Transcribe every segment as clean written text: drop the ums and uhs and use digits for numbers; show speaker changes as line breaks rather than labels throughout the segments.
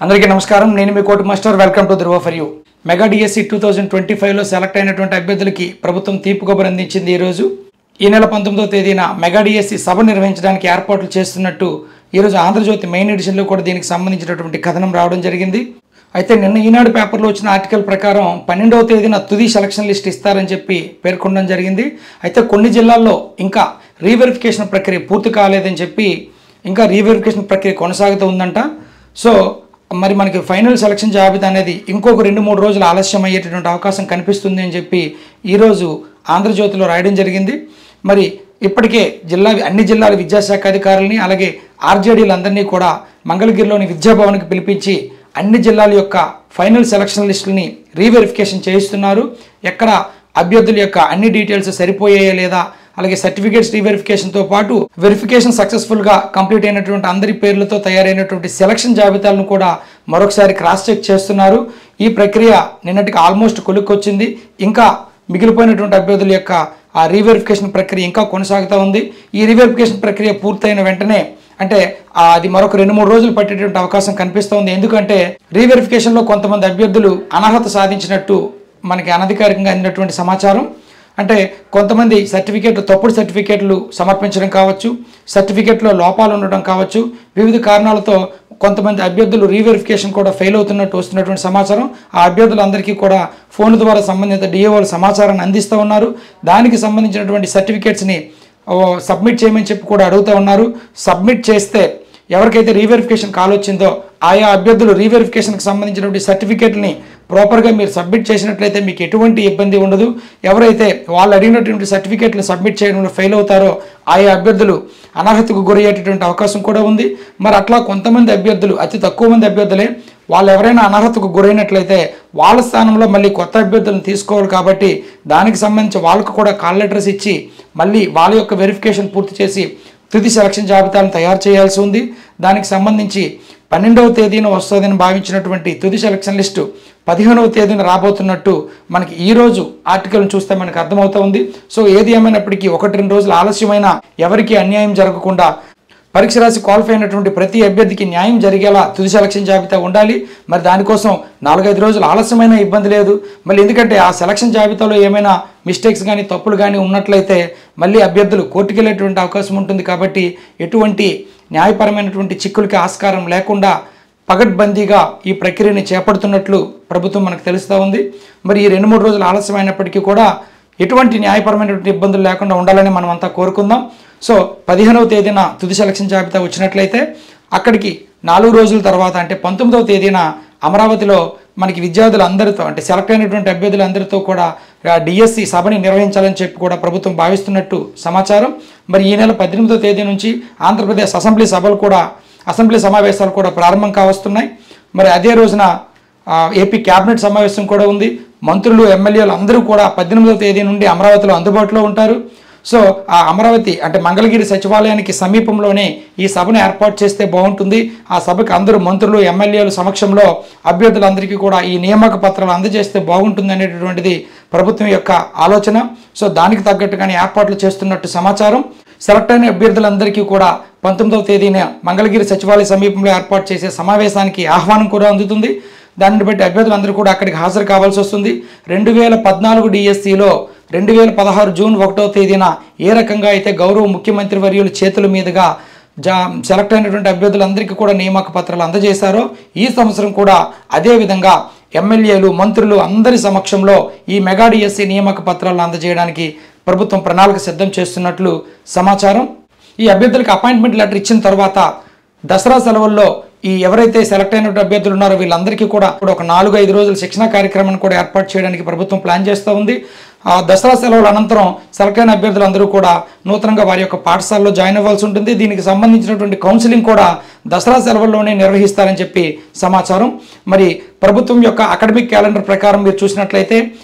అందరికీ నమస్కారం. నేను మీ Koti master. Welcome to Dhruva for you. Mega DSC 2025లో సెలెక్ట్ అయినటువంటి అభ్యర్థులకి ప్రభుత్వం తీపి కబురు అందించింది. ఈరోజు ఈ నెల 19వ తేదీన మెగా డిఎస్సి సభ నిర్వహించడానికి ఏర్పాట్లు చేస్తున్నట్టు ఈరోజు ఆంధ్రజ్యోతి మెయిన్ ఎడిషన్లో కూడా దీనికి సంబంధించినటువంటి కథనం రావడం జరిగింది. అయితే నిన్న ఈనాడు పేపర్లో వచ్చిన ఆర్టికల్ ప్రకారం 12వ తేదీన తుది సెలక్షన్ లిస్ట్ ఇస్తారని చెప్పి పేర్కొనడం జరిగింది. అయితే కొన్ని జిల్లాల్లో ఇంకా రీవెరిఫికేషన్ ప్రక్రియ పూర్తి కాలేదని చెప్పి ఇంకా రీవెరిఫికేషన్ ప్రక్రియ కొనసాగుతూ ఉందంట. సో మరి మనకి ఫైనల్ సెలక్షన్ జాబితా అనేది ఇంకొక 2-3 రోజులు ఆలస్యం అయ్యేటటువంటి అవకాశం కనిపిస్తుంది అని చెప్పి ఈరోజు ఆంధ్రజ్యోతిలో రాయడం జరిగింది. మరి ఇప్పటికే అన్ని జిల్లాల విద్యాశాఖ అధికారులని అలాగే ఆర్జేడీలందరినీ కూడా మంగళగిరిలోని విద్యాభవన్కి పిలిపించి అన్ని జిల్లాల యొక్క ఫైనల్ సెలక్షన్ లిస్టులని రీవెరిఫికేషన్ చేయిస్తున్నారు. ఎక్కడ అభ్యర్థుల యొక్క అన్ని డీటెయిల్స్ సరిపోయాయా లేదా, అలాగే సర్టిఫికేట్స్ రీవెరిఫికేషన్తో పాటు వెరిఫికేషన్ సక్సెస్ఫుల్గా కంప్లీట్ అయినటువంటి అందరి పేర్లతో తయారైనటువంటి సెలక్షన్ జాబితాలను కూడా మరొకసారి క్రాస్ చెక్ చేస్తున్నారు. ఈ ప్రక్రియ నిన్నటికి ఆల్మోస్ట్ కొలుక్కొచ్చింది. ఇంకా మిగిలిపోయినటువంటి అభ్యర్థుల యొక్క ఆ రీవెరిఫికేషన్ ప్రక్రియ ఇంకా కొనసాగుతూ ఉంది. ఈ రీవెరిఫికేషన్ ప్రక్రియ పూర్తయిన వెంటనే అంటే అది మరొక 2-3 రోజులు పట్టేటువంటి అవకాశం కనిపిస్తోంది. ఎందుకంటే రీవెరిఫికేషన్లో కొంతమంది అభ్యర్థులు అనర్హత సాధించినట్టు మనకి అనధికారికంగా అందినటువంటి సమాచారం. అంటే కొంతమంది తప్పుడు సర్టిఫికేట్లు సమర్పించడం కావచ్చు, సర్టిఫికేట్లో లోపాలు ఉండడం కావచ్చు, వివిధ కారణాలతో కొంతమంది అభ్యర్థులు రీవెరిఫికేషన్ కూడా ఫెయిల్ అవుతున్నట్టు వస్తున్నటువంటి సమాచారం. ఆ అభ్యర్థులందరికీ కూడా ఫోన్ ద్వారా సంబంధిత డిఏఓలు సమాచారాన్ని అందిస్తూ ఉన్నారు. దానికి సంబంధించినటువంటి సర్టిఫికేట్స్ని సబ్మిట్ చేయమని చెప్పి కూడా అడుగుతూ ఉన్నారు. సబ్మిట్ చేస్తే ఎవరికైతే రీవెరిఫికేషన్ కాల్ వచ్చిందో ఆయా అభ్యర్థులు రీవెరిఫికేషన్కి సంబంధించినటువంటి సర్టిఫికేట్ని ప్రాపర్గా మీరు సబ్మిట్ చేసినట్లయితే మీకు ఎటువంటి ఇబ్బంది ఉండదు. ఎవరైతే వాళ్ళు అడిగినటువంటి సర్టిఫికేట్లు సబ్మిట్ చేయడంలో ఫెయిల్ అవుతారో ఆయా అభ్యర్థులు అనర్హతకు గురయ్యేటటువంటి అవకాశం కూడా ఉంది. మరి అట్లా కొంతమంది అభ్యర్థులు, అతి తక్కువ మంది అభ్యర్థులే, వాళ్ళు ఎవరైనా అనర్హతకు గురైనట్లయితే వాళ్ళ స్థానంలో మళ్ళీ కొత్త అభ్యర్థులను తీసుకోవాలి. కాబట్టి దానికి సంబంధించి వాళ్ళకు కూడా కాల్ లెటర్స్ ఇచ్చి మళ్ళీ వాళ్ళ యొక్క వెరిఫికేషన్ పూర్తి చేసి తుది సెలక్షన్ జాబితాను తయారు చేయాల్సి ఉంది. దానికి సంబంధించి 12వ తేదీన వస్తుందని భావించినటువంటి తుది సెలక్షన్ లిస్టు 15వ తేదీన రాబోతున్నట్టు మనకి ఈరోజు ఆర్టికల్ని చూస్తే మనకు అర్థమవుతూ ఉంది. సో ఏది ఏమైనప్పటికీ 1-2 రోజులు ఆలస్యమైన ఎవరికి అన్యాయం జరగకుండా పరీక్ష రాసి క్వాలిఫై అయినటువంటి ప్రతి అభ్యర్థికి న్యాయం జరిగేలా తుది సెలక్షన్ జాబితా ఉండాలి. మరి దానికోసం 4-5 రోజులు ఆలస్యమైన ఇబ్బంది లేదు. మళ్ళీ ఎందుకంటే ఆ సెలక్షన్ జాబితాలో ఏమైనా మిస్టేక్స్ కానీ తప్పులు కానీ ఉన్నట్లయితే మళ్ళీ అభ్యర్థులు కోర్టుకు వెళ్ళేటువంటి అవకాశం ఉంటుంది. కాబట్టి ఎటువంటి న్యాయపరమైనటువంటి చిక్కులకి ఆస్కారం లేకుండా పగడ్బందీగా ఈ ప్రక్రియని చేపడుతున్నట్లు ప్రభుత్వం మనకు తెలుస్తూ ఉంది. మరి ఈ 2-3 రోజులు ఆలస్యమైనప్పటికీ కూడా ఎటువంటి న్యాయపరమైనటువంటి ఇబ్బందులు లేకుండా ఉండాలని మనం అంతా కోరుకుందాం. సో 15వ తేదీన తుది సెలక్షన్ జాబితా వచ్చినట్లయితే అక్కడికి 4 రోజుల తర్వాత అంటే 19వ తేదీన అమరావతిలో మనకి విద్యార్థులందరితో అంటే సెలెక్ట్ అయినటువంటి అభ్యర్థులందరితో కూడా డిఎస్సి సభని నిర్వహించాలని చెప్పి కూడా ప్రభుత్వం భావిస్తున్నట్టు సమాచారం. మరి ఈ నెల 18వ తేదీ నుంచి ఆంధ్రప్రదేశ్ అసెంబ్లీ సమావేశాలు కూడా ప్రారంభం కావస్తున్నాయి. మరి అదే రోజున ఏపీ క్యాబినెట్ సమావేశం కూడా ఉంది. మంత్రులు, ఎమ్మెల్యేలు అందరూ కూడా 18వ తేదీ నుండి అమరావతిలో అందుబాటులో ఉంటారు. సో ఆ అమరావతి అంటే మంగళగిరి సచివాలయానికి సమీపంలోనే ఈ సభను ఏర్పాటు చేస్తే బాగుంటుంది. ఆ సభకు అందరూ మంత్రులు, ఎమ్మెల్యేల సమక్షంలో అభ్యర్థులందరికీ కూడా ఈ నియామక పత్రాలు అందజేస్తే బాగుంటుంది అనేటటువంటిది ప్రభుత్వం యొక్క ఆలోచన. సో దానికి తగ్గట్టుగానే ఏర్పాట్లు చేస్తున్నట్టు సమాచారం. సెలెక్ట్ అయిన అభ్యర్థులందరికీ కూడా 19వ తేదీన మంగళగిరి సచివాలయ సమీపంలో ఏర్పాటు చేసే సమావేశానికి ఆహ్వానం కూడా అందుతుంది. దానిని బట్టి అభ్యర్థులందరూ కూడా అక్కడికి హాజరు కావాల్సి వస్తుంది. 2014 డిఎస్సిలో 2016 జూన్ 1వ తేదీన ఏ రకంగా అయితే గౌరవ ముఖ్యమంత్రి వర్యుల చేతుల మీదుగా సెలెక్ట్ అయినటువంటి అభ్యర్థులందరికీ కూడా నియామక పత్రాలు అందజేశారో ఈ సంవత్సరం కూడా అదేవిధంగా ఎమ్మెల్యేలు, మంత్రులు అందరి సమక్షంలో ఈ మెగా డిఎస్సి నియామక పత్రాలను అందజేయడానికి ప్రభుత్వం ప్రణాళిక సిద్ధం చేస్తున్నట్లు సమాచారం. ఈ అభ్యర్థులకు అపాయింట్మెంట్ లెటర్ ఇచ్చిన తర్వాత దసరా సెలవుల్లో ఈ ఎవరైతే సెలెక్ట్ అయినటువంటి అభ్యర్థులు ఉన్నారో వీళ్ళందరికీ కూడా ఒక 4-5 రోజుల శిక్షణ కార్యక్రమాన్ని కూడా ఏర్పాటు చేయడానికి ప్రభుత్వం ప్లాన్ చేస్తూ ఉంది. దసరా సెలవుల అనంతరం సెలెక్ట్ అయిన అభ్యర్థులందరూ కూడా నూతనంగా వారి యొక్క పాఠశాలలో జాయిన్ అవ్వాల్సి ఉంటుంది. దీనికి సంబంధించినటువంటి కౌన్సిలింగ్ కూడా దసరా సెలవుల్లోనే నిర్వహిస్తారని చెప్పి సమాచారం. మరి ప్రభుత్వం యొక్క అకాడమిక్ క్యాలెండర్ ప్రకారం మీరు చూసినట్లయితే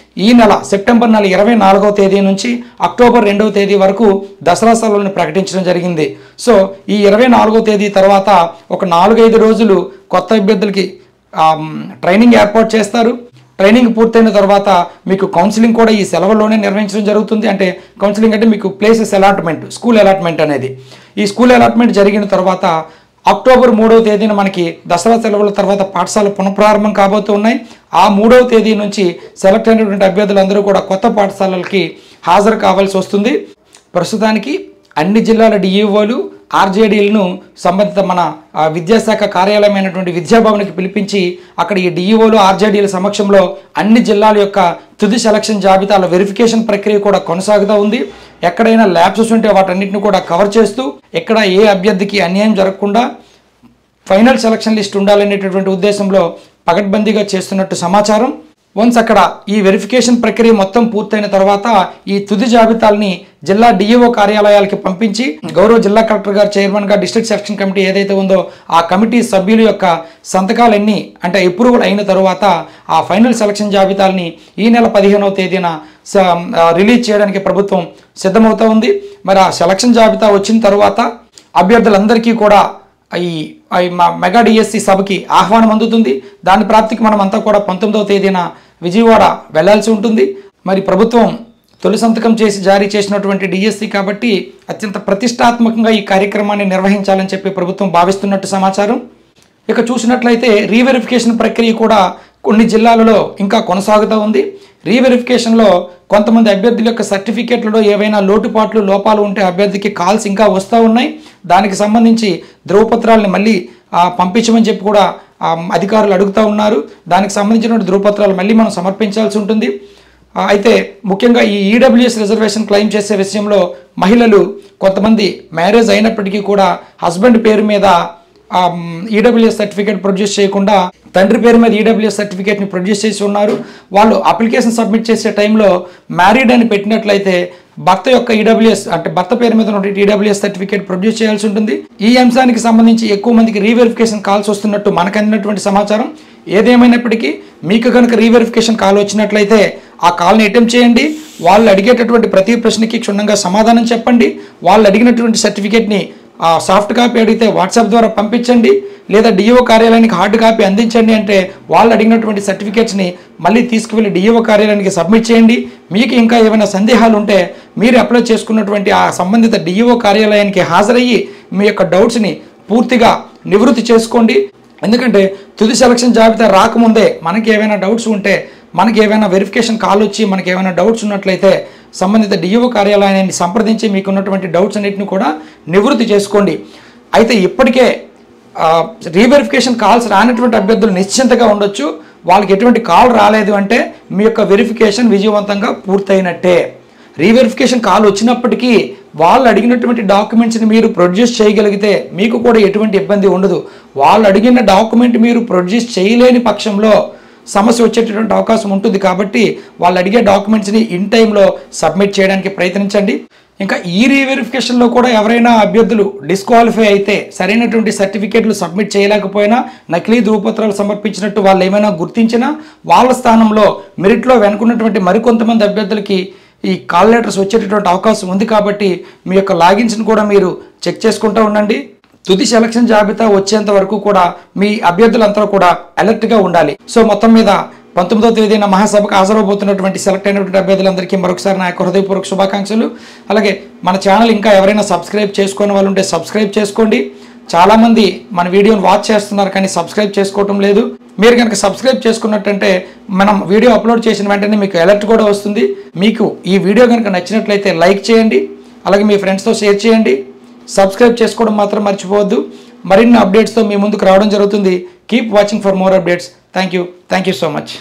ఈ నెల సెప్టెంబర్ నెల 24వ తేదీ నుంచి అక్టోబర్ 2వ తేదీ వరకు దసరా సెలవులను ప్రకటించడం జరిగింది. సో ఈ 24వ తేదీ తర్వాత ఒక 4-5 రోజులు కొత్త అభ్యర్థులకి ట్రైనింగ్ ఏర్పాటు చేస్తారు. ట్రైనింగ్ పూర్తయిన తర్వాత మీకు కౌన్సిలింగ్ కూడా ఈ సెలవుల్లోనే నిర్వహించడం జరుగుతుంది. అంటే కౌన్సిలింగ్ అంటే మీకు ప్లేసెస్ అలాట్మెంట్, స్కూల్ అలాట్మెంట్ అనేది. ఈ స్కూల్ అలాట్మెంట్ జరిగిన తర్వాత అక్టోబర్ 3వ తేదీన మనకి దసరా సెలవుల తర్వాత పాఠశాలలు పునఃప్రారంభం కాబోతూ ఉన్నాయి. ఆ 3వ తేదీ నుంచి సెలెక్ట్ అయినటువంటి అభ్యర్థులందరూ కూడా కొత్త పాఠశాలలకి హాజరు కావాల్సి వస్తుంది. ప్రస్తుతానికి అన్ని జిల్లాల డిఈఓలు ఆర్జేడీలను సంబంధిత మన విద్యాశాఖ కార్యాలయమైనటువంటి విద్యాభవన్కి పిలిపించి అక్కడ ఈ డిఈఓలు ఆర్జేడీల సమక్షంలో అన్ని జిల్లాల యొక్క తుది సెలక్షన్ జాబితాల వెరిఫికేషన్ ప్రక్రియ కూడా కొనసాగుతూ ఉంది. ఎక్కడైనా ల్యాబ్సెస్ ఉంటే వాటన్నిటిని కూడా కవర్ చేస్తూ ఎక్కడ ఏ అభ్యర్థికి అన్యాయం జరగకుండా ఫైనల్ సెలక్షన్ లిస్ట్ ఉండాలనేటటువంటి ఉద్దేశంలో పకడ్బందీగా చేస్తున్నట్టు సమాచారం. వన్స్ అక్కడ ఈ వెరిఫికేషన్ ప్రక్రియ మొత్తం పూర్తయిన తర్వాత ఈ తుది జాబితాలని జిల్లా డిఈఓ కార్యాలయాలకి పంపించి గౌరవ జిల్లా కలెక్టర్ గారు చైర్మన్గా డిస్ట్రిక్ట్ సెలక్షన్ కమిటీ ఏదైతే ఉందో ఆ కమిటీ సభ్యుల యొక్క సంతకాలన్నీ అంటే అప్రూవల్ అయిన తర్వాత ఆ ఫైనల్ సెలక్షన్ జాబితాలని ఈ నెల 15వ తేదీన రిలీజ్ చేయడానికి ప్రభుత్వం సిద్ధమవుతూ ఉంది. మరి ఆ సెలక్షన్ జాబితా వచ్చిన తర్వాత అభ్యర్థులందరికీ కూడా ఈ మెగా డిఎస్సి సభకి ఆహ్వానం అందుతుంది. దాని ప్రాప్తికి మనం అంతా కూడా 19వ తేదీన విజయవాడ వెళ్లాల్సి ఉంటుంది. మరి ప్రభుత్వం తొలి సంతకం చేసి జారీ చేసినటువంటి డిఎస్సి కాబట్టి అత్యంత ప్రతిష్టాత్మకంగా ఈ కార్యక్రమాన్ని నిర్వహించాలని చెప్పి ప్రభుత్వం భావిస్తున్నట్టు సమాచారం. ఇక చూసినట్లయితే రీవెరిఫికేషన్ ప్రక్రియ కూడా కొన్ని జిల్లాలలో ఇంకా కొనసాగుతూ ఉంది. రీవెరిఫికేషన్లో కొంతమంది అభ్యర్థుల యొక్క సర్టిఫికేట్లలో ఏవైనా లోటుపాట్లు లోపాలు ఉంటే అభ్యర్థికి కాల్స్ ఇంకా వస్తూ ఉన్నాయి. దానికి సంబంధించి ధృవపత్రాలని మళ్ళీ పంపించమని చెప్పి కూడా అధికారులు అడుగుతూ ఉన్నారు. దానికి సంబంధించిన ధృవపత్రాలు మళ్ళీ మనం సమర్పించాల్సి ఉంటుంది. అయితే ముఖ్యంగా ఈ ఈడబ్ల్యూఎస్ రిజర్వేషన్ క్లెయిమ్ చేసే విషయంలో మహిళలు కొంతమంది మ్యారేజ్ అయినప్పటికీ కూడా హస్బెండ్ పేరు మీద ఈడబ్ల్యూఎస్ సర్టిఫికేట్ ప్రొడ్యూస్ చేయకుండా తండ్రి పేరు మీద ఈడబ్ల్యూఎస్ సర్టిఫికేట్ని ప్రొడ్యూస్ చేసి ఉన్నారు. వాళ్ళు అప్లికేషన్ సబ్మిట్ చేసే టైంలో మ్యారీడ్ అని పెట్టినట్లయితే భర్త యొక్క ఈడబ్ల్యూఎస్ అంటే భర్త పేరు మీద ఉన్న ఈడబ్ల్యూఎస్ సర్టిఫికేట్ ప్రొడ్యూస్ చేయాల్సి ఉంటుంది. ఈ అంశానికి సంబంధించి ఎక్కువ మందికి రీవెరిఫికేషన్ కాల్స్ వస్తున్నట్టు మనకు అందినటువంటి సమాచారం. ఏదేమైనప్పటికీ మీకు కనుక రీవెరిఫికేషన్ కాల్ వచ్చినట్లయితే ఆ కాల్ని అటెంప్ట్ చేయండి. వాళ్ళు అడిగేటటువంటి ప్రతి ప్రశ్నకి క్షుణ్ణంగా సమాధానం చెప్పండి. వాళ్ళు అడిగినటువంటి సర్టిఫికేట్ని సాఫ్ట్ కాపీ అడిగితే వాట్సాప్ ద్వారా పంపించండి, లేదా డిఈఓ కార్యాలయానికి హార్డ్ కాపీ అందించండి. అంటే వాళ్ళు అడిగినటువంటి సర్టిఫికేట్స్ని మళ్ళీ తీసుకువెళ్ళి డిఈఓ కార్యాలయానికి సబ్మిట్ చేయండి. మీకు ఇంకా ఏమైనా సందేహాలు ఉంటే మీరు అప్లై చేసుకున్నటువంటి ఆ సంబంధిత డిఈఓ కార్యాలయానికి హాజరయ్యి మీ యొక్క డౌట్స్ని పూర్తిగా నివృత్తి చేసుకోండి. ఎందుకంటే తుది సెలక్షన్ జాబితా రాకముందే మనకి ఏమైనా డౌట్స్ ఉంటే, మనకి ఏమైనా వెరిఫికేషన్ కాల్ వచ్చి మనకి ఏమైనా డౌట్స్ ఉన్నట్లయితే సంబంధిత డిఈఓ కార్యాలయాన్ని సంప్రదించి మీకు ఉన్నటువంటి డౌట్స్ అన్నిటిని కూడా నివృత్తి చేసుకోండి. అయితే ఇప్పటికే రీవెరిఫికేషన్ కాల్స్ రానటువంటి అభ్యర్థులు నిశ్చింతగా ఉండొచ్చు. వాళ్ళకి ఎటువంటి కాల్ రాలేదు అంటే మీ యొక్క వెరిఫికేషన్ విజయవంతంగా పూర్తయినట్టే. రీవెరిఫికేషన్ కాల్ వచ్చినప్పటికీ వాళ్ళు అడిగినటువంటి డాక్యుమెంట్స్ని మీరు ప్రొడ్యూస్ చేయగలిగితే మీకు కూడా ఎటువంటి ఇబ్బంది ఉండదు. వాళ్ళు అడిగిన డాక్యుమెంట్ మీరు ప్రొడ్యూస్ చేయలేని పక్షంలో సమస్య వచ్చేటటువంటి అవకాశం ఉంటుంది. కాబట్టి వాళ్ళు అడిగే డాక్యుమెంట్స్ని ఇన్ టైంలో సబ్మిట్ చేయడానికి ప్రయత్నించండి. ఇంకా ఈ రీవెరిఫికేషన్లో కూడా ఎవరైనా అభ్యర్థులు డిస్క్వాలిఫై అయితే, సరైనటువంటి సర్టిఫికేట్లు సబ్మిట్ చేయలేకపోయినా, నకిలీ ధృవపత్రాలు సమర్పించినట్టు వాళ్ళు ఏమైనా గుర్తించినా వాళ్ళ స్థానంలో మెరిట్లో వెనుకున్నటువంటి మరికొంతమంది అభ్యర్థులకి ఈ కాల్ లెటర్స్ వచ్చేటటువంటి అవకాశం ఉంది. కాబట్టి మీ యొక్క లాగిన్స్ని కూడా మీరు చెక్ చేసుకుంటూ ఉండండి. తుది సెలక్షన్ జాబితా వచ్చేంత వరకు కూడా మీ అభ్యర్థులంతా కూడా అలర్ట్గా ఉండాలి. సో మొత్తం మీద 19వ తేదీన మహాసభకు హాజరవబోతున్నటువంటి సెలెక్ట్ అయినటువంటి అభ్యర్థులందరికీ మరొకసారి నా యొక్క హృదయపూర్వక శుభాకాంక్షలు. అలాగే మన ఛానల్ ఇంకా ఎవరైనా సబ్స్క్రైబ్ చేసుకునే వాళ్ళు ఉంటే సబ్స్క్రైబ్ చేసుకోండి. చాలామంది మన వీడియోని వాచ్ చేస్తున్నారు కానీ సబ్స్క్రైబ్ చేసుకోవటం లేదు. మీరు కనుక సబ్స్క్రైబ్ చేసుకున్నట్టంటే మనం వీడియో అప్లోడ్ చేసిన వెంటనే మీకు అలర్ట్ కూడా వస్తుంది. మీకు ఈ వీడియో కనుక నచ్చినట్లయితే లైక్ చేయండి, అలాగే మీ ఫ్రెండ్స్తో షేర్ చేయండి. సబ్స్క్రైబ్ చేసుకోవడం మాత్రం మర్చిపోవద్దు. మరిన్ని అప్డేట్స్తో మీ ముందుకు రావడం జరుగుతుంది. Keep watching for more updates. Thank you so much.